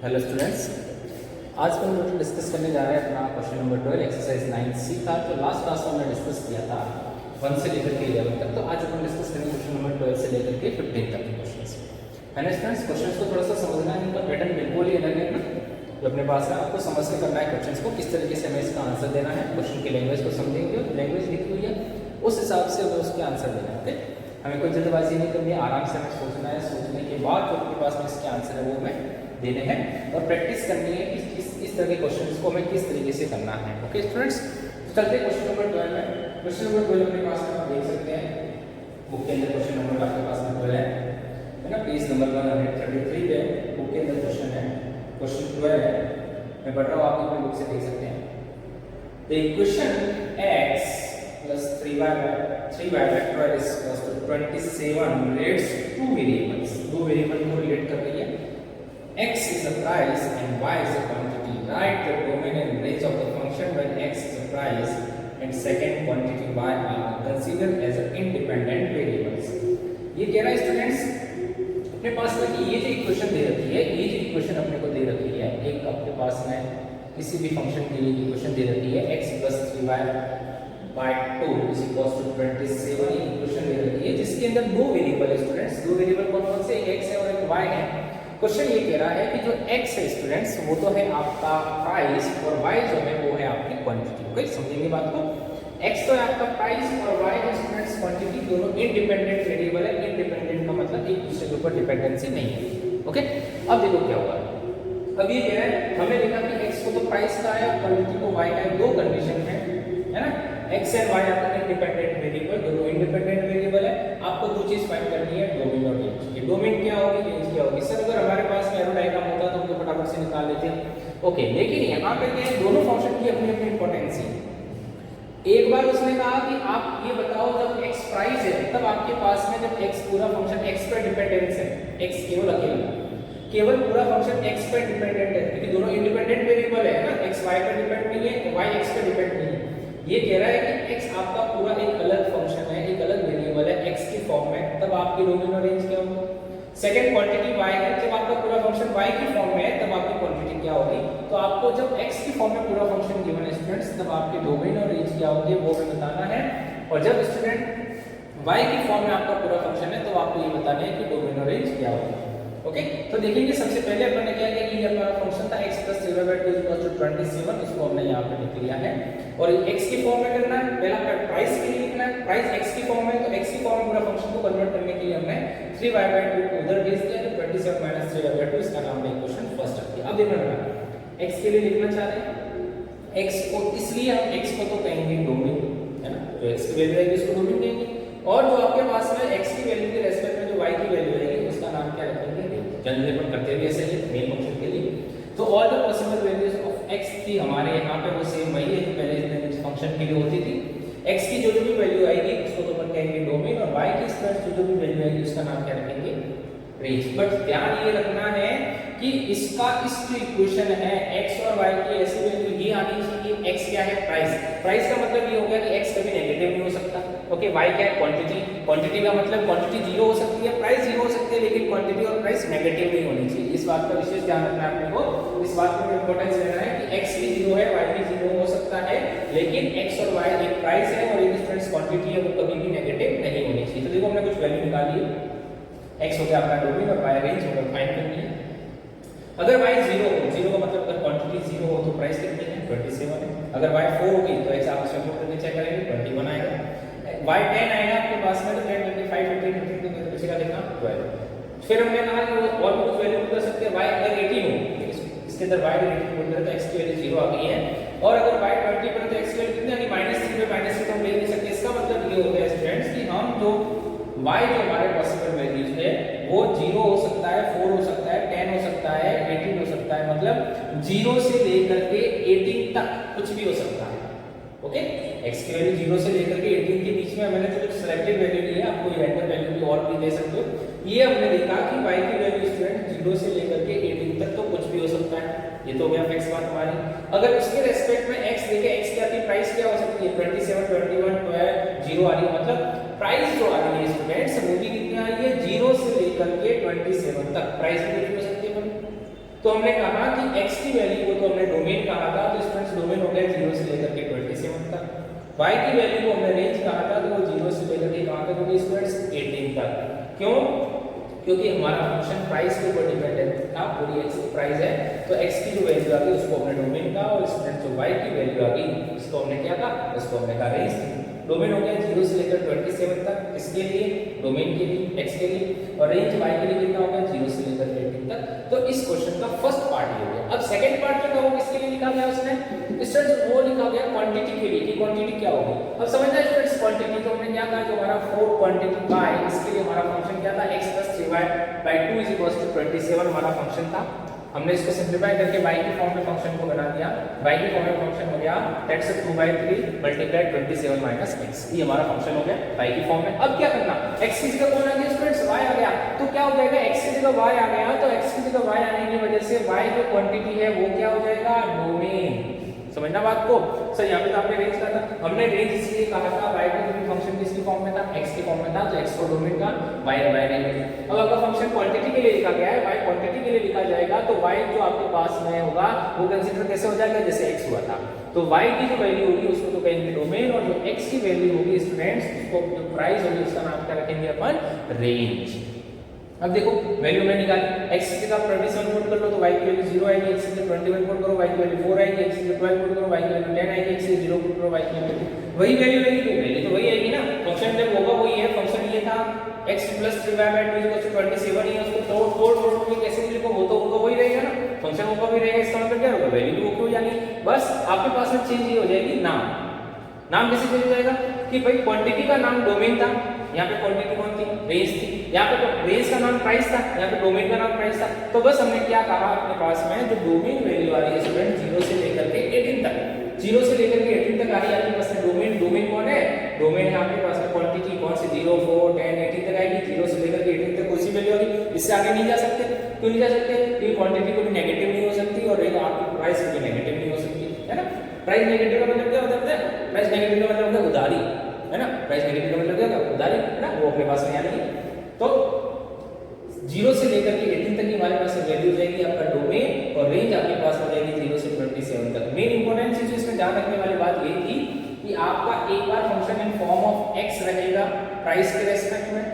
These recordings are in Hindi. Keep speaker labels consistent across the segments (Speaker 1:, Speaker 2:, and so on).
Speaker 1: हेलो स्टूडेंट्स, आज हम लोग डिस्कस करने जा रहे हैं अपना क्वेश्चन नंबर 12 एक्सरसाइज 9C था। तो लास्ट क्लास में हमने डिस्कस किया था 1 से लेकर के 11 तक। तो आज अपन डिस्कस करेंगे क्वेश्चन नंबर 12 से लेकर के 15 तक के क्वेश्चंस। है ना स्टूडेंट्स, क्वेश्चंस को थोड़ा सा समझना है, इनका पैटर्न बिल्कुल ही अलग है ना जो अपने पास है। आपको समझ के करना है क्वेश्चंस को, किस तरीके से हमें इसका आंसर देना है। क्वेश्चन की लैंग्वेज को समझेंगे, लैंग्वेज लिखी हुई है उस हिसाब से हमें उसके आंसर देना है। हमें कोई जल्दबाजी नहीं करनी है, आराम से हमें सोचना है, सोचने के बाद जो अपने पास में इसके आंसर है वो हमें देने हैं और प्रैक्टिस करनी है कि इस तरह के क्वेश्चंस को हमें किस तरीके से करना है। ओके स्टूडेंट्स, तो चलते हैं क्वेश्चन नंबर 12 में। क्वेश्चन नंबर 12 अपने पास में आप देख सकते हैं बुक के अंदर क्वेश्चन नंबर आपके पास में 12 है ना, पेज नंबर 133 पे बुक के अंदर क्वेश्चन है, क्वेश्चन 12 है। मैं पढ़ रहा हूँ, आप अपनी बुक से देख सकते हैं। The equation x plus 3y by 12 is equals to 27 relates two variables, दो वेरिएबल को रिलेट कर रही है। x is the price and y is the quantity. Write the domain and range of the function when x is the price and second quantity y are considered as independent variables. ये कह रहा है स्टूडेंट्स अपने पास में कि ये जो इक्वेशन दे रखी है, ये जो इक्वेशन अपने को दे रखी है, एक आपके पास में किसी भी फंक्शन के लिए इक्वेशन दे रखी है x plus 3y by 2 is equals to 27 equation दे रखी है जिसके अंदर दो वेरिएबल है स्टूडेंट्स। दो वेरिएबल कौन कौन से, एक x है और एक y है। क्वेश्चन ये कह रहा है कि जो x है स्टूडेंट्स वो तो है आपका प्राइस और y जो है वो है आपकी क्वांटिटी। ओके, समझेंगे बात को। x तो है आपका प्राइस और y है स्टूडेंट्स क्वांटिटी। दोनों इंडिपेंडेंट वेरिएबल है। इंडिपेंडेंट का मतलब एक दूसरे के ऊपर डिपेंडेंसी नहीं है। ओके, अब देखो क्या होगा। अब ये कह रहा है, हमने देखा कि x को तो प्राइस का है और क्वांटिटी को y का है। दो कंडीशन है ना, x एंड y आपका इंडिपेंडेंट वेरिएबल, दोनों इंडिपेंडेंट वेरिएबल है। आपको दो चीज फाइंड करनी है, डोमेन और रेंज। ये डोमेन क्या होगी, रेंज क्या होगी। सर अगर हमारे पास में एरो डायग्राम होता तो हम तो फटाफट से निकाल लेते। ओके, लेकिन यहाँ पे क्या है, दोनों फंक्शन की अपनी अपनी इंपॉर्टेंस है। एक बार उसने कहा कि आप ये बताओ जब x प्राइस है तब आपके पास में जब x पूरा फंक्शन x पर डिपेंडेंस है, x केवल पूरा फंक्शन x पर डिपेंडेंट है क्योंकि दोनों इंडिपेंडेंट वेरिएबल है ना, x y पर डिपेंड नहीं है, y x पर डिपेंड नहीं है। ये कह रहा है कि x आपका पूरा एक अलग फंक्शन है, एक अलग वेरिएबल है x की फॉर्म में, तब आपकी डोमेन और रेंज क्या होगी। सेकंड क्वांटिटी y है, जब आपका पूरा फंक्शन y की फॉर्म में है तब आपकी क्वांटिटी क्या होगी। तो आपको जब x की फॉर्म में पूरा फंक्शन गिवन है स्टूडेंट्स तब आपकी डोमेन और रेंज क्या होगी वो हमें बताना है। और जब स्टूडेंट y की फॉर्म में आपका पूरा फंक्शन है तो आपको ये बताना है कि डोमेन और रेंज क्या होगी। ओके, तो देखेंगे सबसे पहले अपन ने क्या किया कि ये हमारा फंक्शन था x plus 3y/2 equals to 27, इसको हमने यहाँ पे लिख लिया है और x की फॉर्म में करना है। पहला प्राइस के लिए लिखना है, प्राइस x की फॉर्म में, तो x की फॉर्म में पूरा फंक्शन को कन्वर्ट करने के लिए हमने 3y/2 को उधर भेज दिया तो 27 - 3y/2 इसका नाम है इक्वेशन फर्स्ट रख दिया। अब देखना x के लिए लिखना चाह रहे हैं, x को इसलिए हम x को तो कहेंगे डोमेन, है ना, तो x की वैल्यू आएगी इसको डोमेन कहेंगे और जो आपके पास में x की वैल्यू के रेस्पेक्ट में जो y की वैल्यू आएगी उसका नाम क्या रखेंगे, जनरली अपन करते भी ऐसे ही मेन फंक्शन के लिए। तो all the possible values of x थी हमारे यहाँ पे वो सेम वही है जो पहले इस फंक्शन के लिए होती थी। x की जो भी वैल्यू आएगी उसको तो अपन कहेंगे डोमेन और y की स्क्वायर जो भी वैल्यू आएगी उसका नाम क्या रखेंगे, रेंज। बट ध्यान ये रखना है कि इसका इस जो इक्वेशन है x और y की ऐसी वैल्यू ये आनी चाहिए। x क्या है, प्राइस का मतलब ये हो गया कि x कभी नेगेटिव नहीं हो सकता। ओके, y क्या है, क्वांटिटी का मतलब क्वांटिटी जीरो हो सकती है, प्राइस जीरो हो सकती है, लेकिन क्वांटिटी और प्राइस नेगेटिव नहीं होनी चाहिए। इस बात का विशेष ध्यान रखना है आपने को। इस बात को इंपॉर्टेंस देना है कि x भी जीरो है, y भी जीरो हो सकता है, लेकिन x और y एक प्राइस है और एक स्टूडेंट्स क्वांटिटी है, वो कभी भी नेगेटिव नहीं होनी चाहिए। तो देखो हमने कुछ वैल्यू निकाली है, x हो गया आपका डोमेन और y रेंज होगा, फाइंड करनी है। अगर y जीरो हो, जीरो का मतलब अगर क्वांटिटी जीरो हो तो प्राइस कितनी है, 27 है। अगर y 4 होगी तो x आप इसमें पुट करके चेक करेंगे 21 आएगा। y 10 आएगा आपके पास में तो 10 25 15 15 तो किसी का देखना 12। फिर हमने कहा कि और भी कुछ वैल्यू कर सकते हैं। y अगर 18 हो, इसके अंदर y अगर 18 पुट करें तो x की वैल्यू 0 आ गई है और अगर y 20 पर तो x की वैल्यू कितनी आ गई, -3 पे -3 तो हम ले नहीं सकते। इसका मतलब ये हो गया स्टूडेंट्स कि हम जो y जो हमारे पॉसिबल वैल्यूज है वो 0 हो सकता है, 4 हो सकता है, 10 हो सकता है, 18 हो सकता है, मतलब 0 से लेकर के 18 तक कुछ भी हो सकता है। ओके, x की वैल्यू 0 से लेकर के 18 के बीच में मैंने तो कुछ सिलेक्टेड वैल्यू ली है, आपको रैंडम वैल्यू भी और भी दे सकते हो। ये हमने देखा कि y की वैल्यू स्टूडेंट 0 से लेकर के 18 तक तो कुछ भी हो सकता है। ये तो हो गया फिक्स बात हमारी। अगर उसके रेस्पेक्ट में x देखें, x क्या थी, प्राइस क्या हो सकती है, 27 21 12 0 आ रही है, मतलब प्राइस जो आ रही है स्टूडेंट्स वो भी कितनी आ रही है, 0 से लेकर के 27 तक प्राइस भी कितनी हो सकती है। तो हमने कहा कि x की वैल्यू को तो हमने डोमेन कहा था, तो स्टूडेंट्स डोमेन हो गया 0 से लेकर के 27 तक। y की वैल्यू को हमने रेंज कहा था, तो वो 0 से लेकर के कहां तक होगी स्टूडेंट्स 18 तक। क्यों? क्योंकि हमारा फंक्शन प्राइस के ऊपर डिपेंडेंट था, पूरी x की प्राइस है, तो x की जो वैल्यू आ गई उसको हमने डोमेन कहा, और स्टूडेंट जो y की वैल्यू आ गई उसको हमने क्या कहा, उसको हमने कहा रेंज। डोमेन हो गया 0 से लेकर 27 तक, किसके लिए? डोमेन के लिए, x के लिए, और रेंज y के लिए कितना हो गया 0 से लेकर 18 तक। तो इस क्वेश्चन का फर्स्ट पार्ट ये हो गया। अब सेकंड पार्ट जो था वो किसके लिए लिखा गया उसने? स्टूडेंट्स वो लिखा गया क्वांटिटी के लिए, कि क्वांटिटी क्या होगी। अब समझना स्टूडेंट्स, क्वांटिटी तो हमने क्या कहा, जो हमारा 4 क्वांटिटी का है, इसके लिए हमारा फंक्शन क्या था, x + 3y/2 = 27 हमारा फंक्शन था। हमने इसको सिंपलीफाई करके y के फॉर्म में फंक्शन को बना दिया। y के फॉर्म में फंक्शन हो गया x 2/3 × 27 - x, ये हमारा फंक्शन हो गया y की फॉर्म में। अब क्या करना, x की जगह कौन आ गया स्टूडेंट्स, y आ गया, तो क्या हो जाएगा, x की जगह y आ गया, तो x की जगह y आने की वजह से y जो क्वांटिटी है वो क्या हो जाएगा, डोमेन। समझना बात को। सर यहाँ पे तो आपने रेंज कहा था, हमने रेंज इसलिए कहा था y का जो फंक्शन किसकी फॉर्म में था, x की फॉर्म में था, तो x को डोमेन का, y रेंज। अब आपका फंक्शन क्वांटिटी के लिए लिखा गया है, y क्वांटिटी के लिए लिखा जाएगा, तो y जो आपके पास में होगा वो कंसीडर कैसे हो जाएगा, जैसे x हुआ था, तो y की जो वैल्यू होगी उसको तो कहेंगे डोमेन, और जो x की वैल्यू होगी स्टूडेंट्स, उसको जो प्राइस होगी उसका नाम क्या रखेंगे अपन, रेंज। अब देखो वैल्यू हमने निकाली, x की जगह 27 पुट कर लो तो y की वैल्यू 0 आएगी, x की जगह 21 पुट करो y की वैल्यू 4 आएगी, x की जगह 12 पुट करो y की वैल्यू 10 आएगी, x की 0 पुट करो y की वैल्यू वही वैल्यू आएगी, तो वैल्यू तो वही आएगी ना। फंक्शन जब होगा वही है, फंक्शन ये था x + 3y/2 = 27 ही है, उसको तोड़ के कैसे भी लिखो वो तो होगा वही रहेगा ना, फंक्शन होगा भी रहेगा, इसका मतलब क्या होगा, वैल्यू भी वो हो जाएगी। बस आपके पास में चेंज ये हो जाएगी नाम कैसे चेंज हो जाएगा कि भाई क्वांटिटी का नाम डोमेन था, यहाँ पे क्वांटिटी कौन थी, रेंज थी, यहाँ पे तो रेंज का नाम प्राइस था, यहाँ पे डोमेन का नाम प्राइस था। तो बस हमने क्या कहा अपने पास में, जो डोमेन वैल्यू आ रही है स्टूडेंट 0 से लेकर के 18 तक, 0 से लेकर के 18 तक आ रही है आपके पास में डोमेन कौन है, डोमेन है आपके पास में क्वांटिटी कौन सी 0 4 10 18 तक आएगी, 0 से लेकर के 18 तक कोई सी वैल्यू होगी, इससे आगे नहीं जा सकते। क्यों नहीं जा सकते, क्योंकि क्वांटिटी को भी नेगेटिव नहीं हो सकती और आपकी प्राइस भी नेगेटिव नहीं हो सकती, है ना। प्राइस नेगेटिव का मतलब क्या होता है, प्राइस नेगेटिव का मतलब होता है उधारी, है ना, प्राइस नेगेटिव का मतलब क्या होता है, उधारी, है ना, वो अपने पास में आनी है। तो 0 से लेकर के 18 तक की हमारे पास वैल्यू जाएगी आपका डोमेन, और रेंज आपके पास हो जाएगी 0 से 27 तक। मेन इंपॉर्टेंट चीज इसमें ध्यान रखने वाली बात ये थी कि आपका एक बार function in form of x रहेगा प्राइस के रेस्पेक्ट में,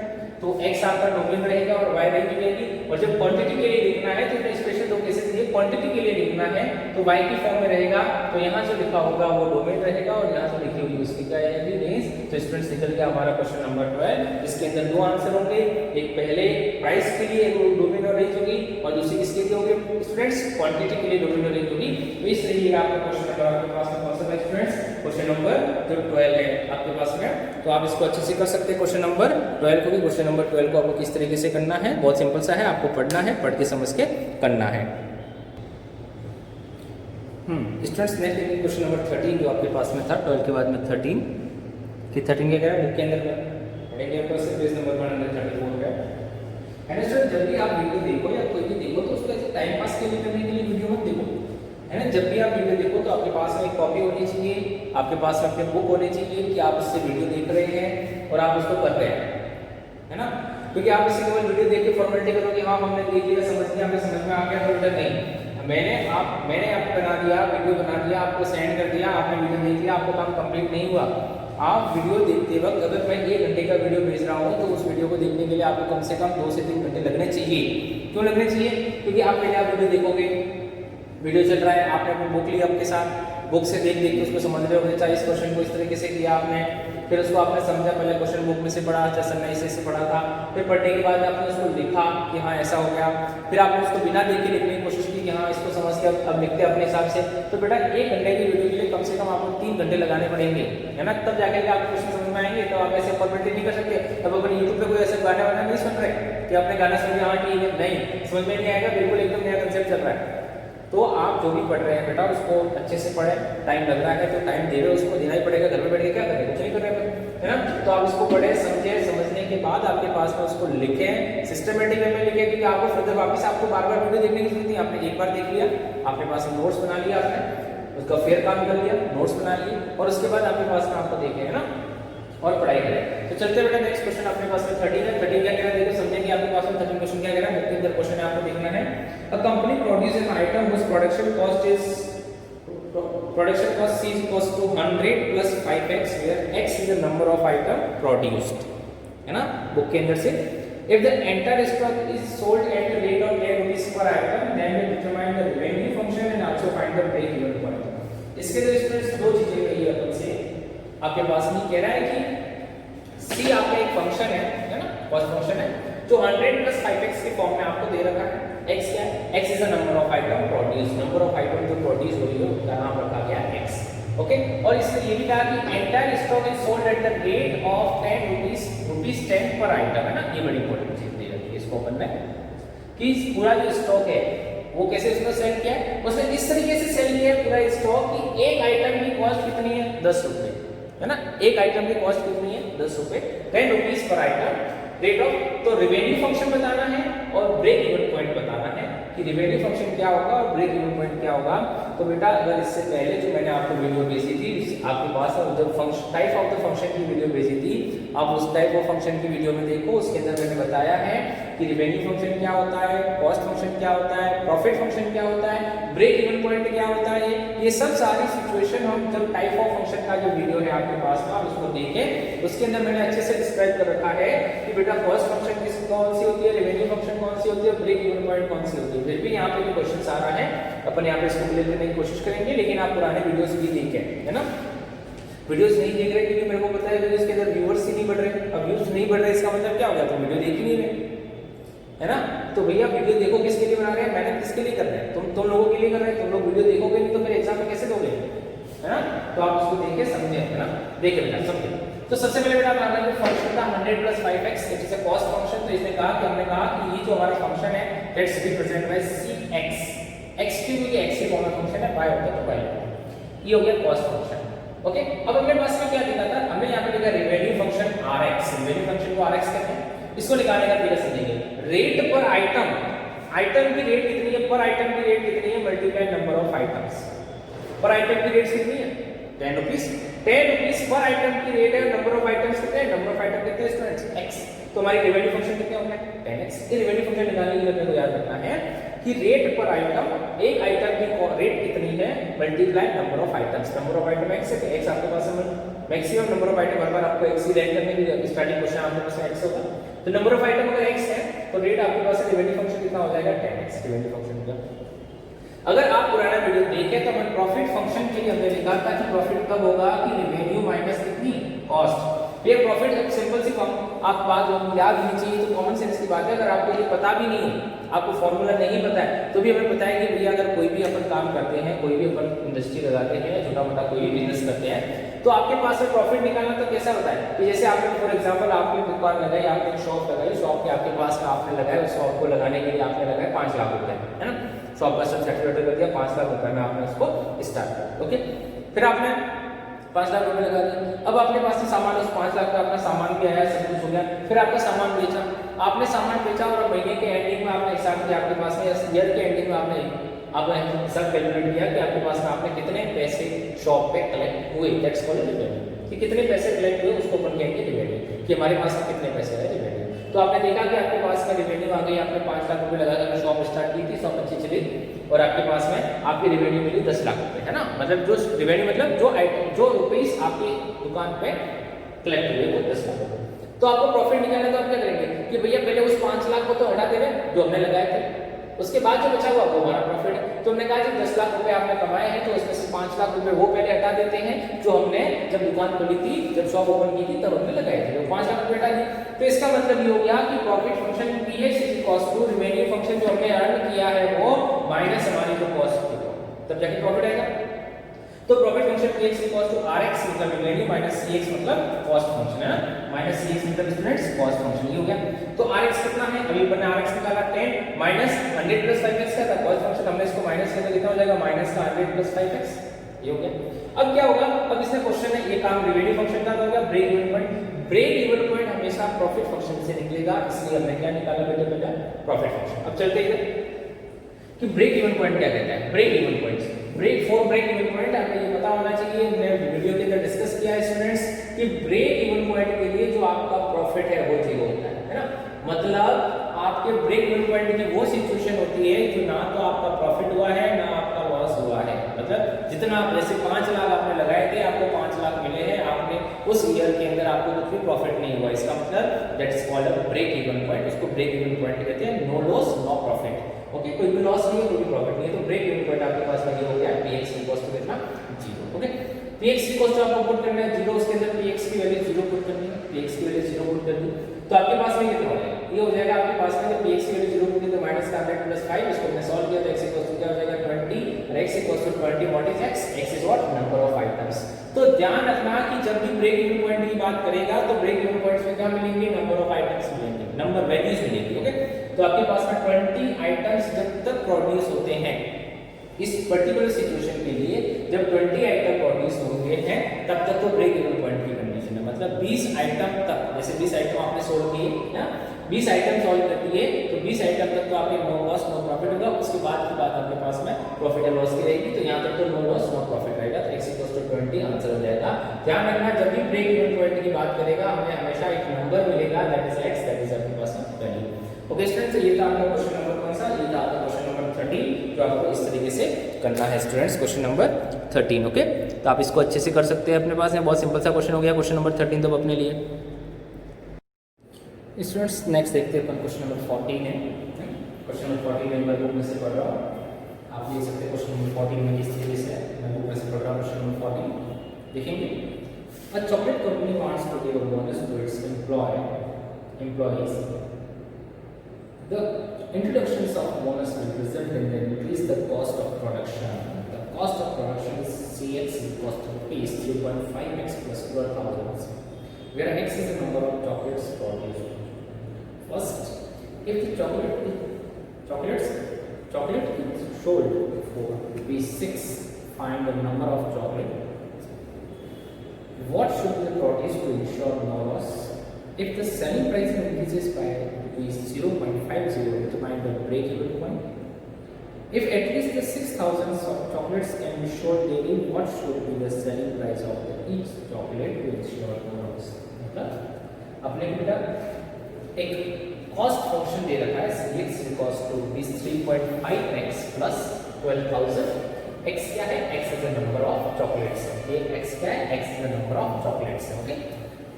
Speaker 1: तो x आपका डोमेन रहेगा और y रेंज रहेगी, और जब क्वांटिटी के लिए लिखना है तो स्पेशल दो केसेस ये क्वांटिटी के लिए लिखना है तो y की फॉर्म में रहेगा, तो यहाँ जो लिखा होगा वो डोमेन रहेगा, और यहाँ जो लिखी होगी उसकी क्या आएगी, रेंज। तो स्टूडेंट्स निकल गया हमारा क्वेश्चन नंबर 12। इसके अंदर दो आंसर होंगे, एक पहले प्राइस के लिए डोमेन और रेंज होगी, और दूसरी किसके लिए होगी स्टूडेंट्स, क्वांटिटी के लिए डोमेन और रेंज होगी। तो इस तरीके का आपका क्वेश्चन नंबर आपके पास में कौन सा है स्टूडेंट्स, क्वेश्चन नंबर जो 12 है आपके पास में, तो आप इसको अच्छे से कर सकते हैं क्वेश्चन नंबर 12 को भी। क्वेश्चन नंबर 12 को आपको किस तरीके से करना है, बहुत सिंपल सा है, आपको पढ़ना है, पढ़ के समझ के करना है। स्टूडेंट्स नेक्स्ट क्वेश्चन नंबर 13 जो आपके पास में था 12 के बाद में 13 कि 13 क्या कह बुक के अंदर पढ़ेंगे आपको पेज नंबर 134 का। एंड स्टूडेंट जब भी आप वीडियो देखो या कोई भी देखो तो उसको ऐसे टाइम पास के लिए करने के लिए वीडियो मत देखो, है ना। जब भी आप वीडियो देखो तो आपके पास में एक कॉपी होनी चाहिए, आपके पास में अपनी बुक होनी चाहिए कि आप उससे वीडियो देख रहे हैं और आप उसको कर रहे हैं, है ना। क्योंकि आप इसे केवल वीडियो देख के फॉर्मेलिटी करोगे, हाँ हमने देख लिया समझ लिया हमें समझ में आ गया, तो उधर नहीं, मैंने आपको बना दिया, वीडियो बना दिया, आपको सेंड कर दिया, आपने वीडियो देख लिया, आपको काम कंप्लीट नहीं हुआ। आप वीडियो देखते वक्त अगर मैं 1 घंटे का वीडियो भेज रहा हूँ तो उस वीडियो को देखने के लिए आपको कम से कम 2 से 3 घंटे लगने चाहिए। क्यों लगने चाहिए, क्योंकि आप पहले आप वीडियो देखोगे, वीडियो चल रहा है, आपने अपनी बुक ली आपके साथ, बुक से देख के उसको समझ रहे हो, अच्छा इस क्वेश्चन को इस तरीके से किया आपने, फिर उसको आपने समझा, पहले क्वेश्चन बुक में से पढ़ा, अच्छा सर नहीं से पढ़ा था, फिर पढ़ने के बाद आपने उसको लिखा कि हाँ ऐसा हो गया, फिर आपने उसको बिना देख के लिखने की कोशिश की कि हाँ इसको समझ के अब लिखते अपने हिसाब से। तो बेटा 1 घंटे की वीडियो के लिए कम से कम आपको 3 घंटे लगाने पड़ेंगे, है ना, तब जाकर आपको क्वेश्चन समझ में आएंगे। तो आप ऐसे फॉर्मेलिटी नहीं कर सकते। अब अपन यूट्यूब पे कोई ऐसे गाना वाना नहीं सुन रहे कि आपने गाना सुन लिया हाँ ठीक है, नहीं समझ में नहीं आएगा, बिल्कुल एकदम नया कंसेप्ट चल रहा है। तो आप जो भी पढ़ रहे हैं बेटा उसको अच्छे से पढ़ें, टाइम लग रहा है तो टाइम दे रहे हो, उसको देना ही पड़ेगा, घर में बैठ के क्या करें, कुछ नहीं कर रहे हैं, है ना। तो आप उसको पढ़ें, समझें, समझने के बाद आपके पास में उसको लिखें, सिस्टमेटिक वे में लिखें, क्योंकि आपको फिर वापस आपको बार बार वीडियो देखने की जरूरत नहीं, आपने एक बार देख लिया, आपके पास नोट्स बना लिया, आपने उसका फेयर काम कर लिया, नोट्स बना लिए, और उसके बाद आपके पास में आपको देखे, है ना, और पढ़ाई करें। तो चलते बेटा नेक्स्ट क्वेश्चन अपने पास में 13 है। 13 क्या कह रहा है देखो, समझेंगे आपके पास में 13 क्वेश्चन क्या कह रहा है, बुक के अंदर क्वेश्चन है, आपको देखना है। A company produce an item whose production cost C is equals to 100 plus 5x where x is the number of item produced, है ना, बुक के अंदर से। If the entire stock is sold at the rate of 10 rupees per item, then we determine the revenue function and also find the break even point। इसके लिए स्टूडेंट्स दो चीजें कही अपन से, आपके पास में कह रहा है कि C आपका एक फंक्शन है ना, कॉस्ट फंक्शन है, जो 100 plus 5x के फॉर्म में आपको दे रखा है। x क्या है, x is the number of item produced, number of item जो प्रोड्यूस हो रही है उसका नाम रखा गया x, ओके। और इसमें ये भी कहा कि entire stock is sold at the rate of 10 rupees 10 पर आइटम, है ना, ये बड़ी इंपॉर्टेंट चीज दे रखी है इसको अपन ने, कि पूरा जो स्टॉक है वो कैसे उसने सेल किया है, उसने इस तरीके से सेल किया है पूरा स्टॉक कि एक आइटम की कॉस्ट कितनी है, 10 रुपए, है ना, एक आइटम की कॉस्ट कितनी है, 10 रुपए, 10 रुपीस पर आइटम, रेट ऑफ, तो रिवेन्यू फंक्शन बताना है और ब्रेक इवन पॉइंट बताना है कि रिवेन्यू फंक्शन क्या होगा और ब्रेक इवन पॉइंट क्या होगा। तो बेटा अगर इससे पहले जो मैंने आपको वीडियो भेजी थी, आपके पास जब function type of the function की वीडियो भेजी थी, आप उस टाइप ऑफ फंक्शन की वीडियो में देखो, उसके अंदर मैंने बताया है कि रिवेन्यू फंक्शन क्या होता है, कॉस्ट फंक्शन क्या होता है, प्रॉफिट फंक्शन क्या होता है, ब्रेक इवन पॉइंट क्या होता है, ये सब सारी सिचुएशन हम जब टाइप ऑफ फंक्शन का जो वीडियो है आपके पास में आप उसको देखें, उसके अंदर मैंने अच्छे से डिस्क्राइब कर रखा है कि बेटा कॉस्ट फंक्शन कौन सी होती है, रेवेन्यू फंक्शन कौन सी होती है, ब्रेक इवन पॉइंट कौन सी होती है। फिर भी यहाँ पे जो क्वेश्चन आ रहा है अपन यहाँ पे इसको क्लियर करने की कोशिश करेंगे, लेकिन आप पुराने वीडियोस भी देखें, है ना। वीडियोस नहीं देख रहे क्योंकि मेरे को पता है वीडियोस के अंदर व्यूअर्स ही नहीं बढ़ रहे, अब व्यूज नहीं बढ़ रहे इसका मतलब क्या हो गया, तो वीडियो देख ही नहीं रहे, है ना। तो भैया वीडियो देखो किसके लिए बना रहे हैं, मेहनत किसके लिए कर रहे हैं, तुम लोगों के लिए कर रहे हैं, तुम लोग वीडियो देखोगे नहीं तो फिर एग्जाम में कैसे दोगे, है ना। तो आप उसको देखे समझे, है ना, देखे बेटा समझे। तो सबसे पहले बेटा हमारा जो फंक्शन था 100 plus 5x, it is a cost function. तो इसने कहा कि हमने कहा कि ये जो हमारा फंक्शन है let's represent by cx, x क्योंकि x के फॉर्म में फंक्शन है, y होता है तो y, ये हो गया कॉस्ट फंक्शन, ओके। अब हमारे पास में क्या दिखा था, हमने यहाँ पे लिखा revenue function rx, revenue function को rx कहते हैं। इसको निकालने का तरीका समझेंगे, रेट पर आइटम, आइटम की रेट कितनी है, पर आइटम की रेट कितनी है, मल्टीप्लाई नंबर ऑफ आइटम्स, पर आइटम की रेट कितनी है 10 रुपीस, 10 रुपीस पर आइटम की रेट है, नंबर ऑफ आइटम्स कितने हैं, नंबर ऑफ आइटम कितने हैं स्टूडेंट्स x, तो हमारी रेवेन्यू फंक्शन कितने होंगे 10x। ये रेवेन्यू फंक्शन निकालने के लिए अपने को याद रखना है कि रेट पर आइटम, एक आइटम की रेट कितनी है multiply number of items, number of item x है, x आपके पास में मैक्सिमम नंबर ऑफ आइटम, हर बार आपको x ही रैंक करने के लिए स्टार्टिंग क्वेश्चन आपके पास x होगा, तो नंबर ऑफ आइटम अगर x है तो रेट आपके पास रेवेन्यू फंक्शन कितना हो जाएगा 10x, रेवेन्यू फंक्शन का। अगर आप पुराना वीडियो देखें तो हमने प्रॉफिट फंक्शन के लिए हमने लिखा था कि प्रॉफिट कब होगा कि रेवेन्यू माइनस कितनी कॉस्ट। ये प्रॉफिट एक सिंपल सी आप बात याद होनी चाहिए, तो कॉमन सेंस की बात है। अगर आपको ये पता भी नहीं है, आपको फॉर्मूला नहीं पता है, तो भी हमें पता है कि भैया अगर कोई भी अपन काम करते हैं, कोई भी अपन इंडस्ट्री लगाते हैं, छोटा मोटा कोई भी बिजनेस करते हैं, तो आपके पास में प्रॉफिट निकालना तो कैसा होता है कि जैसे आपने फॉर एग्जांपल आपने दुकान लगाई, आपने एक शॉप लगाई, शॉप के आपके पास में आपने लगाया, उस शॉप को लगाने के लिए आपने लगाया 5 लाख रुपए, है ना, शॉप का सब सेटलमेंट कर दिया, 5 लाख रुपए में आपने उसको स्टार्ट किया, ओके। फिर आपने 5 लाख रुपए लगा दिए, अब आपके पास से सामान, उस 5 लाख का अपना सामान भी आया, सब कुछ हो गया, फिर आपका सामान बेचा, आपने सामान बेचा और महीने के एंडिंग में आपने हिसाब किया, आपके पास में ईयर के एंडिंग में आपने हिसाब कैलकुलेट किया कि आपके पास में आपने कितने पैसे शॉप पे कलेक्ट हुए, दैट्स कॉल्ड रेवेन्यू, कि कितने पैसे कलेक्ट हुए उसको अपन कहेंगे रेवेन्यू, कि हमारे पास में कितने पैसे आए रेवेन्यू। तो आपने देखा कि आपके पास में रेवेन्यू आ गई, आपने 5 लाख रुपए लगाकर शॉप स्टार्ट की थी, शॉप अच्छी चली और आपके पास में आपकी रेवेन्यू मिली 10 लाख रुपए, है ना, मतलब जो रेवेन्यू मतलब जो आइटम, जो रुपीस आपकी दुकान पे कलेक्ट हुए वो 10 लाख रुपए। तो आपको प्रॉफिट निकालना, तो आप क्या करेंगे कि भैया पहले उस 5 लाख को तो हटा दे रहे जो हमने लगाए थे, उसके बाद जो बचा हुआ वो हमारा प्रॉफिट है। तो हमने कहा जब 10 लाख रुपए आपने कमाए हैं तो उसमें से 5 लाख रुपए वो पहले हटा देते हैं जो हमने जब दुकान खोली थी, जब शॉप ओपन की थी तब हमने लगाए थे, तो 5 लाख रुपए हटा दिए। तो इसका मतलब ये हो गया कि profit function PH is equal to revenue function जो हमने अर्न किया है वो माइनस हमारी जो कॉस्ट थी, तब जाके प्रॉफिट आएगा। तो profit function px equal to rx मतलब रेवेन्यू माइनस cx मतलब कॉस्ट फंक्शन, है ना, माइनस cx मतलब स्टूडेंट्स कॉस्ट फंक्शन, ये हो गया। तो rx कितना है, अभी अपन rx निकाला 10 माइनस 100 प्लस 5x का था कॉस्ट फंक्शन, हमने इसको माइनस किया तो कितना हो जाएगा माइनस का 100 प्लस 5x, ये हो गया। अब क्या होगा, अब इसमें क्वेश्चन है ये काम रेवेन्यू फंक्शन का हो गया, break even point, break even point हमेशा प्रॉफिट फंक्शन से निकलेगा, इसलिए हमने क्या निकाला बेटा प्रॉफिट फंक्शन। अब चलते हैं कि ब्रेक इवन पॉइंट क्या कहता है, break even point, break for break even point हमें ये पता होना चाहिए, हमने वीडियो के अंदर डिस्कस किया है स्टूडेंट्स कि ब्रेक इवन पॉइंट के लिए जो आपका प्रॉफिट है वो 0 होता है ना, मतलब आप आपके ब्रेक इवन पॉइंट की वो सिचुएशन होती है जो ना तो आपका प्रॉफिट हुआ है ना आपका लॉस हुआ है। मतलब जितना आप जैसे 5 लाख आपने लगाए थे, आपको 5 लाख मिले हैं, आपने उस ईयर के अंदर आपको कुछ भी प्रॉफिट नहीं हुआ, इसका मतलब that is called a break even point. उसको ब्रेक इवन पॉइंट कहते हैं, no loss no profit. Okay, कोई भी लॉस नहीं है, कोई भी प्रॉफिट नहीं है, तो ब्रेक इवन पॉइंट आपके पास में ये हो गया px इक्वल्स टू कितना 0। ओके, px इक्वल्स टू आपको पुट करना है 0, उसके अंदर px की वैल्यू 0 पुट करनी है, px की वैल्यू 0 पुट कर दी तो आपके पास में कितना हो जाएगा, ये हो जाएगा आपके पास में px की वैल्यू 0 पुट की तो माइनस का 100 प्लस 5, इसको हमने सॉल्व किया तो x इक्वल्स टू क्या हो जाएगा 20 और x equals to 20 what is x, x is what number of items. तो ध्यान रखना कि जब भी ब्रेक इवन पॉइंट की बात करेगा तो ब्रेक इवन पॉइंट्स में क्या मिलेंगे, नंबर ऑफ आइटम्स मिलेंगे, नंबर वैल्यूज मिलेंगी। ओके, तो आपके पास में 20 आइटम्स जब तक प्रोड्यूस होते हैं इस पर्टिकुलर सिचुएशन के लिए, जब 20 आइटम प्रोड्यूस होंगे हैं तब तक तो ब्रेक इवन पॉइंट की कंडीशन है। मतलब 20 आइटम तक, जैसे 20 आइटम आपने सोल्व किए ना, 20 आइटम सॉल्व कर दिए तो 20 आइटम तक तो आपके नो लॉस नो प्रॉफिट होगा, उसके बाद की बात आपके पास में प्रॉफिट या लॉस की रहेगी, तो यहाँ तक तो नो लॉस नो प्रॉफिट रहेगा, तो x इक्वल्स टू 20 आंसर हो जाएगा। ध्यान रखना जब भी ब्रेक इवन पॉइंट की बात करेगा हमें हमेशा एक नंबर मिलेगा that is x, that is आपके पास में वैल्यू। ओके स्टूडेंट्स, ये था आपका क्वेश्चन नंबर कौन सा, ये था आपका क्वेश्चन नंबर 13 जो आपको इस तरीके से करना है स्टूडेंट्स, क्वेश्चन नंबर 13। ओके, तो आप इसको अच्छे से कर सकते हैं अपने पास में, बहुत सिंपल सा क्वेश्चन हो गया क्वेश्चन नंबर 13 तो अपने लिए। स्टूडेंट्स नेक्स्ट देखते हैं अपन क्वेश्चन नंबर 14 है। क्वेश्चन नंबर 14 मैं बुक में से पढ़ रहा हूँ, आप देख सकते हैं क्वेश्चन नंबर 14 में किस तरीके से मैं बुक में से पढ़ रहा हूँ। क्वेश्चन नंबर 14 देखेंगे, a chocolate company wants to give a bonus to its employees. The introductions of bonus will result in the increase the cost of production. The cost of production is Cx equals to rupees 3.5x plus 12,000, where x is the number of chocolates produced. First, if the chocolate is sold for rupees 6, find the number of chocolate. What should be the produce to ensure no loss? If the selling price increases by rupees 0.50, determine the break-even point. If at least the 6,000 chocolates can be sold daily, what should be the selling price of each chocolate to ensure no loss? मतलब अपने बेटा एक कॉस्ट फंक्शन दे रखा है Cx equals to rupees 3.5x plus 12,000। x क्या है, x is the number of chocolates, ये x क्या है, x is the number of chocolates. Okay,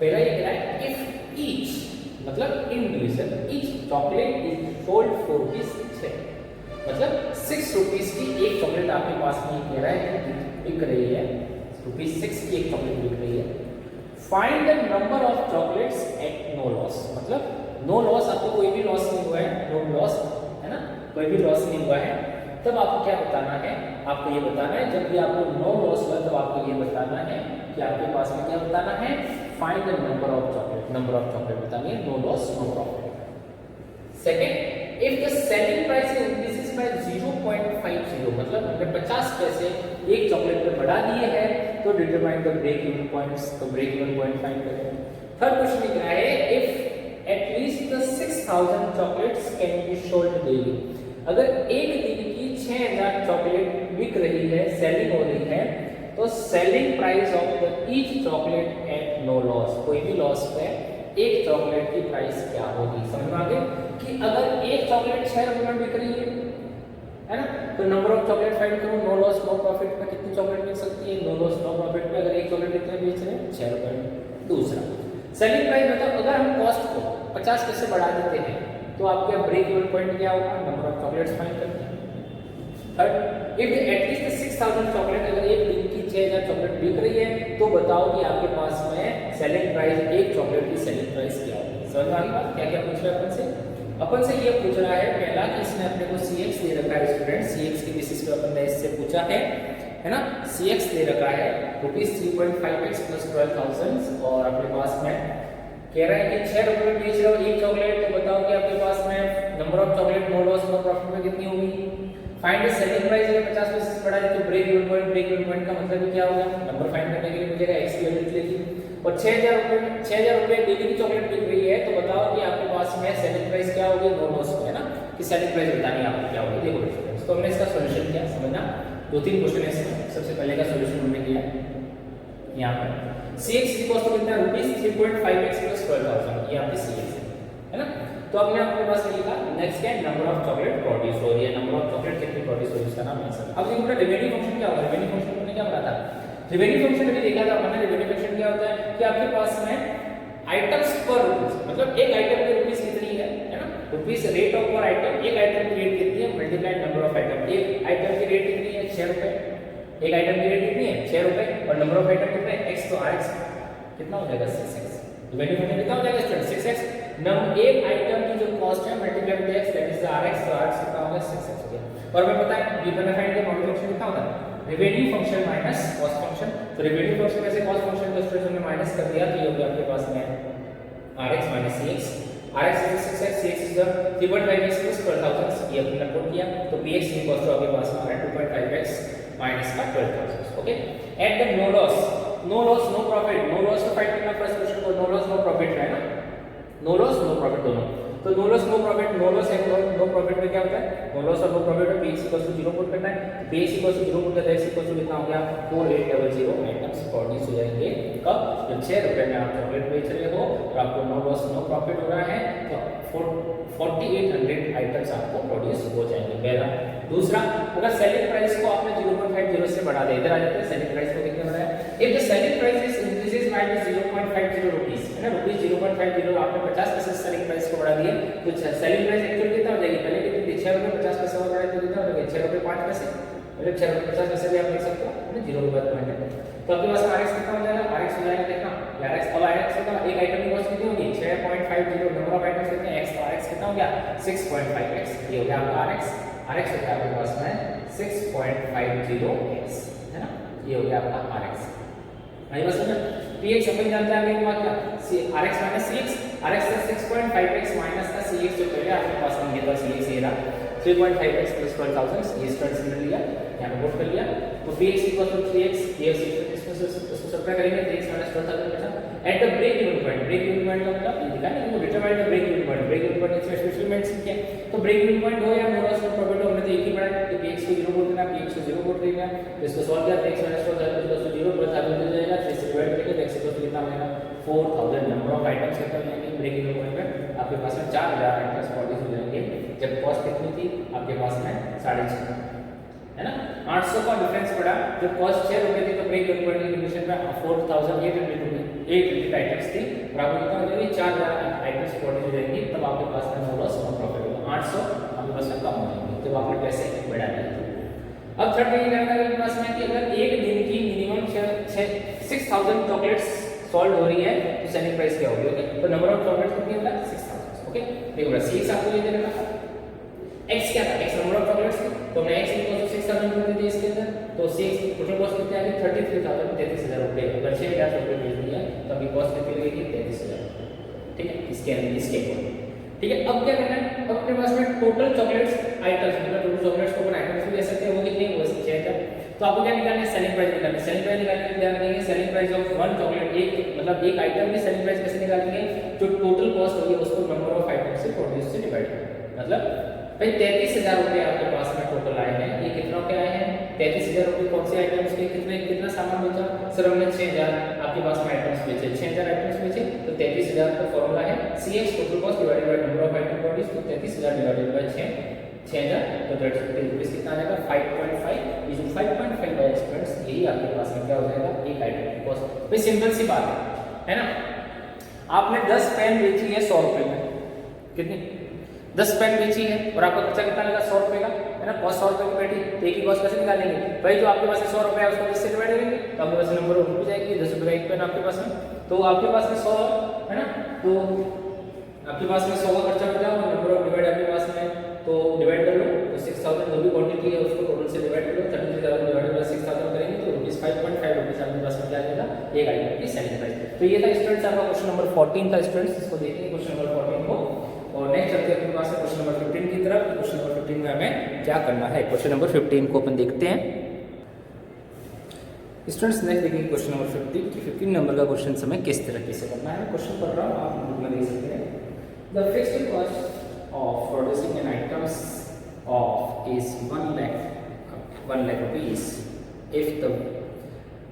Speaker 1: पहला ये कह रहा है इफ ईच मतलब individual each chocolate is sold for rupees 6, मतलब 6 रुपीस की एक चॉकलेट आपके पास में कह रहा है कि बिक रही है, रुपीस 6 की एक चॉकलेट बिक रही है। Find the number of chocolates at no loss, मतलब नो लॉस, आपको कोई भी लॉस नहीं हुआ है, नो लॉस है ना, कोई भी लॉस नहीं हुआ है, तब आपको क्या बताना है, आपको ये बताना है जब भी आपको नो लॉस हुआ तब आपको ये बताना है कि आपके पास में क्या बताना है, find the number of chocolate, number of chocolate बतानी है, no loss no profit. Second, if the selling price increases by 0.50, मतलब हमने 50 पैसे एक चॉकलेट पे बढ़ा दिए हैं तो determine the break even points, तो ब्रेक इवन पॉइंट फाइंड करें। थर्ड क्वेश्चन लिख रहा है if at least the 6,000 chocolates can be sold daily, अगर एक दिन की 6,000 चॉकलेट बिक रही है, सेलिंग हो रही है, तो selling price of the each chocolate at no loss, कोई भी लॉस पे एक चॉकलेट की प्राइस क्या होगी। समझ में आ गया कि अगर एक चॉकलेट 6 रुपए में बिक रही है ना, तो नंबर ऑफ चॉकलेट फाइंड करो, नो लॉस नो प्रॉफिट में कितनी चॉकलेट बिक सकती है, नो लॉस नो प्रॉफिट में अगर एक चॉकलेट कितने बेच रहे हैं 6 रुपए में। दूसरा सेलिंग प्राइस, मतलब अगर हम कॉस्ट को 50 पैसे बढ़ा देते हैं तो आपके ब्रेक इवन पॉइंट क्या होगा, नंबर ऑफ चॉकलेट्स फाइंड करते हैं। थर्ड, इफ एटलीस्ट 6,000 चॉकलेट, अगर एक दिन की 6,000 चॉकलेट बिक रही है तो बताओ कि आपके पास में सेलिंग प्राइस, एक चॉकलेट की सेलिंग प्राइस क्या होगी। समझ में आ गई बात, क्या क्या पूछ रहा है अपन से, अपन से ये पूछ रहा है पहला कि इसने अपने को Cx दे रखा है स्टूडेंट, Cx की बेसिस पे अपन ने इससे पूछा है ना, Cx दे रखा है रुपीस 3.5x प्लस 12,000 और अपने पास में कह रहा है कि 6 रुपए में बेच रहे हो एक चॉकलेट, तो बताओ कि आपके पास में number of chocolate no loss no profit में कितनी होगी। फाइंड द सेलिंग प्राइस, अगर 50 पैसे बढ़ा है तो ब्रेक इवन पॉइंट का मतलब क्या होगा, नंबर फाइंड करने के लिए मुझे x की वैल्यू लेगी और 6,000 रुपए डेली की चॉकलेट बिक रही है, तो बताओ कि आपके पास में सेलिंग प्राइस क्या होगी, नो लॉस है ना, कि सेलिंग प्राइस बतानी है आपको क्या होगी। देखो स्टूडेंट्स, तो हमने इसका सॉल्यूशन किया, समझना 2-3 क्वेश्चन है इसमें। सबसे पहले का सॉल्यूशन हमने किया यहाँ पर Cx इक्वल्स टू कितना रुपीस 3.5x प्लस 12,000, ये आपकी Cx है। है ना। तो अब मैं आपके पास लिखा नेक्स्ट क्या, नंबर ऑफ चॉकलेट प्रोड्यूस हो रही है, नंबर ऑफ चॉकलेट कितनी प्रोड्यूस हो रही है उसका नाम आंसर। अब देखो रिवेन्यू फंक्शन क्या होगा, रिवेन्यू फंक्शन हमने क्या पढ़ा था, रिवेन्यू फंक्शन अभी देखा था हमने। रिवेन्यू फंक्शन क्या होता है कि आपके पास में आइटम्स पर रुपीस, मतलब एक आइटम की रुपीस कितनी है ना, रुपीस रेट ऑफ पर आइटम, एक आइटम की रेट कितनी है मल्टीप्लाई नंबर ऑफ आइटम। एक आइटम की रेट कितनी है 6 रुपए, एक आइटम की रेट कितनी है 6 रुपए और नंबर ऑफ आइटम कितने x, तो rx कितना हो जाएगा 6x। रिवेन्यू फंक्शन कितना हो जाएगा स्टूडेंट 6x। नंबर एक आइटम की जो कॉस्ट है multiply by x that is rx, तो rx कितना होगा 6x हो गया। और मैं पता है गिवन फाइंड का मॉडल फंक्शन कितना होता है, revenue function minus cost function. तो रेवेन्यू फंक्शन में से कॉस्ट फंक्शन को स्टूडेंट हमने माइनस कर दिया, तो ये हो गया आपके पास में rx minus cx, rx is 6x, cx is the 3.5x plus 12,000, ये अपने नोट किया। तो px इक्वल्स टू आपके पास में आ रहा है 2.5x माइनस का 12,000। Okay, at the no loss, no loss no profit, no loss को फाइंड करना फर्स्ट क्वेश्चन को, नो लॉस नो प्रॉफिट है ना, नो लॉस नो प्रॉफिट दोनों। तो no loss no profit, no loss and no profit में क्या होता है, नो लॉस और नो प्रॉफिट में px इक्वल्स टू 0 पुट करना है, px इक्वल्स टू 0 पुट करते हैं, x इक्वल्स टू कितना हो गया 4800 आइटम्स प्रोड्यूस हो जाएंगे। कब, जब 6 रुपए में आप चॉकलेट बेच रहे हो और आपको नो लॉस नो प्रॉफिट हो रहा है, तो 4800 आइटम्स आपको प्रोड्यूस हो जाएंगे, पहला। दूसरा, अगर सेलिंग प्राइस को आपने 0.50 से बढ़ा दिया, इधर आ जाते हैं सेलिंग प्राइस को कितने बढ़ाया, if the selling price is increases by 0.50 rupees, है ना, रुपीस 0.50 आपने 50% सेलिंग प्राइस को बढ़ा दिया, तो सेलिंग प्राइस एक्चुअली कितना हो जाएगी, पहले कितनी थी 6 रुपए 50 पैसे और बढ़ाए तो कितना हो जाएगा 6 रुपए 5 पैसे, मतलब 6 रुपए 50 पैसे भी आप लिख सकते हो 0 रुपए पॉइंट है। तो आपके पास rx कितना हो जाएगा, rx हो जाएगा कितना, rx अब rx का एक आइटम की कॉस्ट कितनी होगी 6.50, नंबर ऑफ आइटम्स कितने x, तो rx कितना हो गया 6.5x, ये हो गया आपका rx, rx होता है आपके पास में 6.50x, है ना, ये हो गया आपका rx। आई बस समझ, px अपन जानते हैं आगे बात क्या, rx minus cx, rx का 6.5x माइनस का cx जो पहले आपके पास में ये था cx ये रहा 3.5x plus 12,000, ये स्टूडेंट्स ने लिया, यहाँ पे नोट कर लिया। तो px equal to 3x, px इसमें से इसको सब्ट्रैक्ट करेंगे 3x minus 12,000 बचा। At the break even point, break even point का मतलब ये दिखा नहीं, वो determine the break even point, break even point इसमें स्पेशल मेंशन किया। तो ब्रेक इवन पॉइंट हो या नो लॉस नो प्रॉफिट हो, हमने तो एक ही पढ़ा है, तो px को 0 बोल देना, px को 0 बोल देना, तो इसको सॉल्व किया 3x minus 12,000 equal to 0 plus आगे मिल जाएगा, 3 से डिवाइड करेंगे तो x इक्वल टू कितना बनेगा 4000, नंबर ऑफ आइटम्स कितना बनेंगे ब्रेक इवन पॉइंट में आपके पास में 4000 आइटम्स प्रोड्यूस हो जाएंगे, जब कॉस्ट कितनी थी आपके पास में 6.5, है ना, 800 का डिफरेंस पड़ा, जब कॉस्ट 6 रुपए थी तो ब्रेक इवन पॉइंट की कंडीशन में 4800 आइटम्स थी और आपको कितना हो जाएगी 4000 आइटम्स प्रोड्यूस हो जाएंगी, तब आपके पास में नो लॉस नो प्रॉफिट होगा, 800 आपके पास में कम हो जाएंगे जब आपने पैसे बढ़ा दिए। अब थर्ड ये जानना है आपके पास में कि अगर एक दिन की मिनिमम 6000 चॉकलेट्स सोल्ड हो रही है तो सेलिंग प्राइस क्या होगी, ओके, तो नंबर ऑफ चॉकलेट्स कितनी होता है 6000, ओके। देखो cx आपको ये देना था, x क्या था, x नंबर ऑफ चॉकलेट्स थी, तो हमने x इक्वल टू 6000 कर दिया इसके अंदर, तो cx की टोटल कॉस्ट कितनी आ गई 33,000 रुपए, अगर 6000 चॉकलेट बेच दिया तो अभी कॉस्ट कितनी लगेगी 33,000, ठीक है, इसके अंदर इसके ठीक है। अब क्या करना है, अब अपने पास में टोटल चॉकलेट्स आइटम्स, मतलब टोटल चॉकलेट्स को अपन आइटम्स भी ले सकते हैं, वो कितनी है वो 6000। तो आपको क्या निकालना है, सेलिंग प्राइस निकालना है, सेलिंग प्राइस निकालने के लिए ध्यान देंगे selling price of one chocolate, एक मतलब एक आइटम की सेलिंग प्राइस कैसे निकालेंगे, जो टोटल कॉस्ट होगी उसको नंबर ऑफ आइटम्स से प्रोड्यूस से डिवाइड करेंगे, मतलब भाई 33,000 रुपए आपके पास में टोटल आए हैं, ये कितना के आए हैं 33,000 रुपए, कौन से आइटम्स के कितना सामान बेचा, सर हमने 6000 आपके पास में आइटम्स बेचे, 6000 आइटम्स बेचे, तो 33,000 का फॉर्मूला है cx total cost divided by number of item produce, तो 33,000 डिवाइडेड बाय 6000 तो दैट्स रुपीस कितना आ जाएगा 5.5, ये जो 5.5 बाय स्टूडेंट्स यही आपके पास में क्या हो जाएगा एक आइटम की कॉस्ट। भाई सिंपल सी बात है ना, आपने 10 पेन बेची है 100 रुपए में, कितनी 10 पेन बेची है और आपका खर्चा कितना लगा 100 रुपए का, है ना, कॉस्ट 100 रुपए की बैठी, तो एक ही कॉस्ट कैसे निकालेंगे भाई, जो आपके पास 100 रुपए है उसको 10 से डिवाइड करेंगे तो आपके पास नंबर हो जाएगी 10 रुपए का एक पेन आपके पास में, तो आपके पास में 100 है ना, तो आपके पास में 100 का खर्चा बचा और नंबर ऑफ डिवाइड आपके पास में, तो डिवाइड कर लो, तो 6000 जो भी क्वांटिटी है उसको टोटल से डिवाइड कर लो, 33,000 डिवाइडेड बाय 6000 करेंगे तो रुपीस 5.5 रुपीस आपके पास में क्या आएगा एक आइटम की सेलिंग प्राइस। तो ये था स्टूडेंट्स आपका क्वेश्चन नंबर 14 था स्टूडेंट्स, इसको देखेंगे क्वेश्चन नंबर 14 को, और नेक्स्ट चलते हैं अपने पास क्वेश्चन नंबर 15 की तरफ। क्वेश्चन नंबर 15 में हमें क्या करना है, क्वेश्चन नंबर 15 को अपन देखते हैं स्टूडेंट्स। नेक्स्ट देखेंगे क्वेश्चन नंबर 15 की 15 नंबर का क्वेश्चन हमें किस तरीके से करना है, क्वेश्चन पढ़ रहा हूँ आप बुक में देख सकते हैं। The fixed cost of producing an items of is 1 lakh rupees if the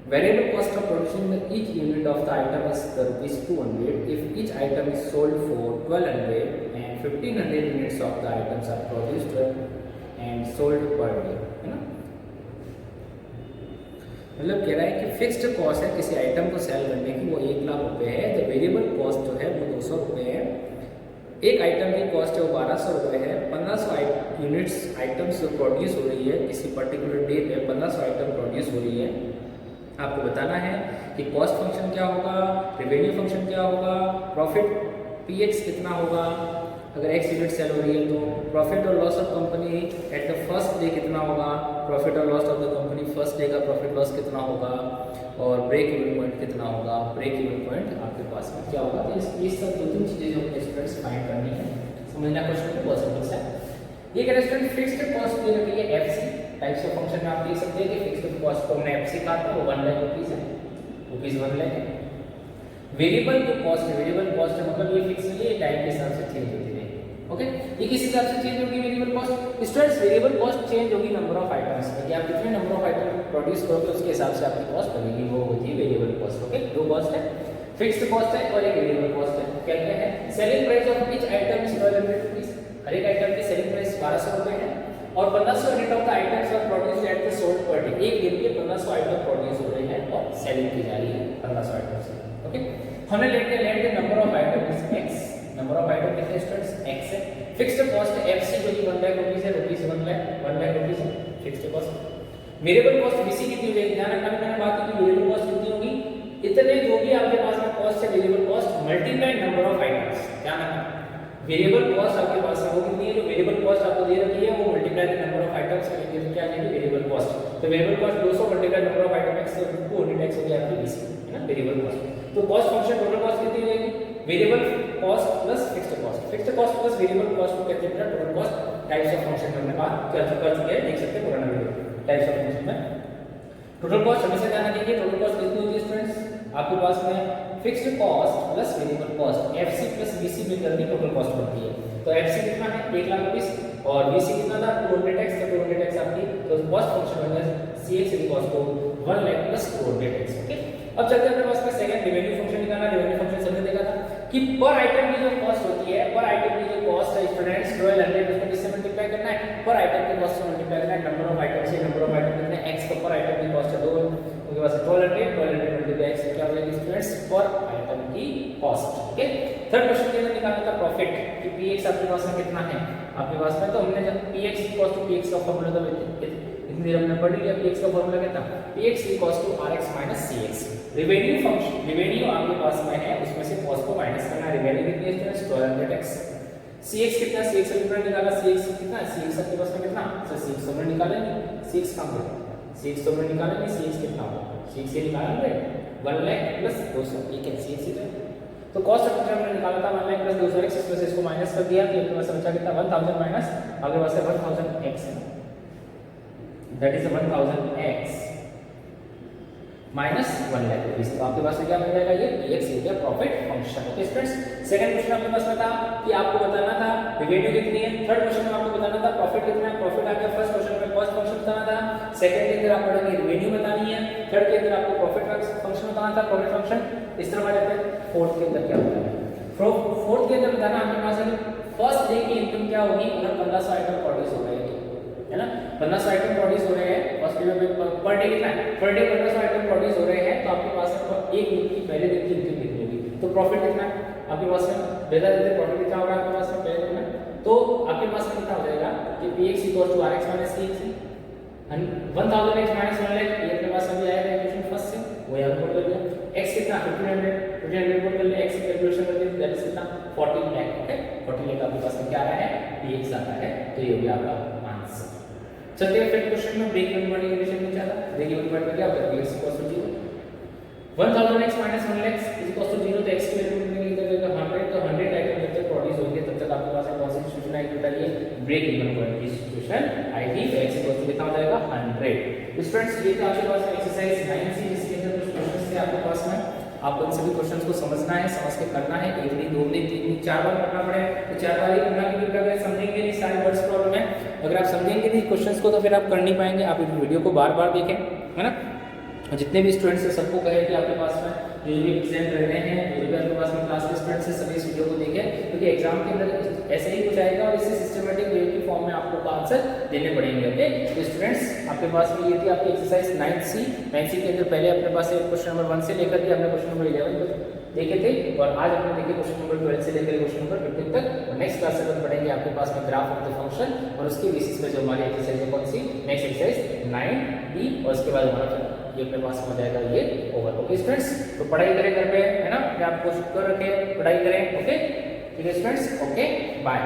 Speaker 1: Variable cost of producing each unit of the item is the rupees 200 if each item is sold for 1200 and 1500 units of the items are produced and sold per day, है ना। मतलब कह रहा है कि फिक्स्ड कॉस्ट है किसी आइटम को सेल करने की वो 1 लाख रुपए है, तो वेरिएबल कॉस्ट जो है वो 200 रुपये है। एक आइटम की कॉस्ट है वो 1200 रुपये है। 1500 यूनिट्स आइटम्स जो प्रोड्यूस हो रही है किसी पर्टिकुलर डे पे 1500 आइटम प्रोड्यूस हो रही है। आपको बताना है कि कॉस्ट फंक्शन क्या होगा, रेवेन्यू फंक्शन क्या होगा, प्रॉफिट पीएक्स कितना होगा, अगर एक्स यूनिट सेल हो रही है तो प्रॉफिट और loss of company at the first day कितना होगा, प्रॉफिट और loss of the company first day का प्रॉफिट लॉस कितना होगा, और ब्रेक इवन पॉइंट कितना होगा। ब्रेक इवन पॉइंट आपके पास में क्या होगा, तो ये सब 2-3 चीज़ें जो अपने स्टूडेंट्स फाइंड करनी है। समझना क्वेश्चन को बहुत सिंपल है। ये कह रहे स्टूडेंट फिक्स्ड कॉस्ट दे रखी है एफसी टाइप्स ऑफ फंक्शन में आप देख सकते हैं कि फिक्स्ड कॉस्ट को हमने एफसी कहा था, वो 1 लाख रुपीज़ है, रुपीज़ 1 लाख है। वेरिएबल जो कॉस्ट है, वेरिएबल कॉस्ट है मतलब ये फिक्स नहीं है, टाइम के हिसाब से चेंज होती है। ओके, ये किस हिसाब से चेंज होगी variable cost? Students variable cost change होगी नंबर ऑफ आइटम्स में, कि आप कितने नंबर ऑफ आइटम प्रोड्यूस करोगे उसके हिसाब से आपकी कॉस्ट बनेगी, वो होती है वेरिएबल कॉस्ट। ओके, दो कॉस्ट है, फिक्स्ड कॉस्ट है और एक वेरिएबल कॉस्ट है। क्या क्या है? Selling price of each item is 1200 rupees, हर एक आइटम की सेलिंग प्राइस 1200 रुपये है, और 1500 unit of the items are produced at the sold per day. एक दिन के 1500 आइटम प्रोड्यूस हो रहे हैं और सेलिंग की जा रही है 1500 आइटम से। ओके, हमने let the number of item is x, number of item कितने स्टूडेंट्स एक्स है। फिक्स्ड कॉस्ट एफसी जो कि 1 लाख रुपीस है, रुपीस 1 लाख रुपीस है fixed cost. Variable cost VC कितनी हो जाएगी, ध्यान रखना, मैंने बात की वेरिएबल कॉस्ट कितनी होगी, इतने जो भी आपके पास में कॉस्ट है variable cost multiply number of items. ध्यान रखना, वेरिएबल कॉस्ट आपके पास में वो कितनी है, जो वेरिएबल कॉस्ट आपको दे रखी है वो मल्टीप्लाई नंबर ऑफ आइटम्स करेंगे तो क्या आ जाएगी वेरिएबल कॉस्ट। तो variable cost 200 multiply number of item x, तो 200 एक्स हो गया आपकी वीसी, है ना, वेरिएबल कॉस्ट। तो कॉस्ट फंक्शन टोटल कॉस्ट कितनी हो जाएगी, variable cost plus fixed cost, fixed cost plus variable cost को कहते हैं total cost. Types of function में हमने बात कर चुके हैं, देख सकते हैं पुराना वीडियो टाइप्स ऑफ फंक्शन में। टोटल कॉस्ट हमेशा ध्यान रखिए, टोटल कॉस्ट कितनी होती है स्टूडेंट्स आपके पास में, fixed cost plus variable cost, FC plus VC में करनी टोटल कॉस्ट बनती है। तो एफसी कितना है 1 लाख रुपीस और वीसी कितना था 200 एक्स, तो 200 एक्स आपकी तो कॉस्ट फंक्शन बन गया CX equal to 1 lakh plus 200 x. Okay, अब चलते हैं अपने पास में सेकंड रेवेन्यू फंक्शन निकालना। रेवेन्यू फंक्शन सबने देखा था कि पर आइटम की जो कॉस्ट होती है, पर आइटम की जो कॉस्ट है स्टूडेंट्स 1200 उसको किससे मल्टीप्लाई करना है, पर आइटम की कॉस्ट से मल्टीप्लाई करना है, नंबर ऑफ आइटम से। नंबर ऑफ आइटम कितने एक्स, तो पर आइटम की कॉस्ट है 2, उसके बाद 1200 मल्टीप्लाई एक्स क्या हो जाएगी स्टूडेंट्स पर आइटम की कॉस्ट। ओके, थर्ड क्वेश्चन के अंदर निकालना था प्रॉफिट कि पीएक्स आपके पास में कितना है आपके पास में, तो हमने जब पीएक्स इक्वल टू पीएक्स का फार्मूला तो इतनी देर हमने पढ़ लिया, पीएक्स का फार्मूला कितना PX equal to RX minus CX. Revenue function, revenue आपके पास में है उसमें से कॉस्ट को माइनस करना, रेवेन्यू कितनी है स्टूडेंट्स 1200x, सीएक्स कितना, सीएक्स हमने निकाला, सीएक्स कितना, सीएक्स आपके पास में कितना, सर सीएक्स हमने निकाला नहीं, सीएक्स कहां पे, सीएक्स हमने निकाला नहीं, सीएक्स कितना होगा, सीएक्स ये निकाला हमने 1 लाख प्लस 200, ये क्या सीएक्स है। तो कॉस्ट फंक्शन हमने निकाला था 1 लाख प्लस 200x, इसमें से इसको माइनस कर दिया तो आपके पास बचा कितना 1000 माइनस आपके पास है 1000x है, that is 1000x minus 1 lakh rupees. तो आपके पास में क्या बन जाएगा, ये पीएक्स हो गया profit function. Okay students, second question आपके पास में था कि आपको बताना था रेवेन्यू कितनी है, थर्ड क्वेश्चन में आपको बताना था प्रॉफिट कितना है, प्रॉफिट आ गया, फर्स्ट क्वेश्चन में कॉस्ट फंक्शन बताना था, सेकंड के अंदर आप पढ़ेंगे रेवेन्यू बतानी है, थर्ड के अंदर आपको प्रॉफिट फंक्शन बताना था, प्रॉफिट फंक्शन। इस तरह आ जाता है फोर्थ के अंदर क्या होता है, फोर्थ के अंदर बताना आपके पास है फर्स्ट डे की इनकम क्या होगी अगर 1500 आइटम प्रोड्यूस हो रहे हैं, है ना, 1500 आइटम प्रोड्यूस हो रहे हैं फर्स्ट डे में, पर डे कितना है, पर डे 1500 आइटम प्रोड्यूस हो रहे हैं, तो आपके पास एक दिन की पहले दिन की इनकम कितनी होगी, तो प्रॉफिट कितना है आपके पास में, बेहतर देते प्रॉफिट कितना होगा आपके पास में पहले दिन में, तो आपके पास में कितना हो जाएगा कि px equal to rx minus cx, 1000x minus 1 lakh, ये अपने पास अभी आएगा इक्वेशन फर्स्ट से, वो यहां पर कर दिया, x कितना 1500 पुट कर ले, x की कैलकुलेशन कर दी, दैट इज कितना 14 लाख। ओके, 14 लाख आपके पास में क्या आ रहा है px आता है, तो ये हो गया आपका आंसर। चलिए फिर क्वेश्चन में ब्रेक इवन पॉइंट कंडीशन में चला, ब्रेक इवन पॉइंट में क्या होता है px equal to 0, 1000x minus 1 lakh is equal to 0, तो x की वैल्यू मिलेगी इधर देगा 100, तो 100 आइटम जब तक प्रोड्यूस होंगे तब तक आपके पास कौन सी सिचुएशन आएगी बताइए, ब्रेक इवन पॉइंट की सिचुएशन आएगी, तो x इक्वल टू कितना हो जाएगा 100। स्टूडेंट्स ये था आपके पास एक्सरसाइज 9c, जिसके अंदर कुछ क्वेश्चंस थे आपके पास में, आपको इन सभी क्वेश्चंस को समझना है, समझ के करना है, एक नहीं दो नहीं तीन नहीं 4 बार करना पड़े तो 4 बार ही करना, क्योंकि अगर समझेंगे नहीं सारे वर्ड्स प्रॉब्लम है, अगर आप समझेंगे नहीं क्वेश्चंस को तो फिर आप कर नहीं पाएंगे, आप इस वीडियो को बार-बार देखें, है ना। और जितने भी स्टूडेंट्स हैं सबको कहे कि आपके पास में जो भी प्रेजेंट रह रहे हैं, जो भी आपके पास में क्लास के स्टूडेंट्स हैं, सभी इस वीडियो को देखें, क्योंकि एग्जाम के अंदर ऐसे ही कुछ आएगा और इसी सिस्टमेटिक वे की फॉर्म में आपको आंसर देने पड़ेंगे। ओके, तो स्टूडेंट्स आपके पास में ये थी आपकी एक्सरसाइज 9C के अंदर पहले अपने पास क्वेश्चन नंबर 1 से लेकर के हमने क्वेश्चन नंबर 11 देखे थे, और आज हमने देखे क्वेश्चन नंबर 12 से लेकर क्वेश्चन नंबर 15 तक। और नेक्स्ट क्लास में पढ़ेंगे आपके पास में ग्राफ ऑफ द फंक्शन, और उसके बेसिस पे जो हमारी एक्सरसाइज है कौन सी, नेक्स्ट एक्सरसाइज 9D, और उसके बाद हमारा ये अपने पास में जाएगा ये ओवर। ओके स्टूडेंट्स, तो पढ़ाई करें घर पे, है ना, आप कोशिश कर रखें, पढ़ाई करें। ओके ठीक है स्टूडेंट्स, ओके बाय।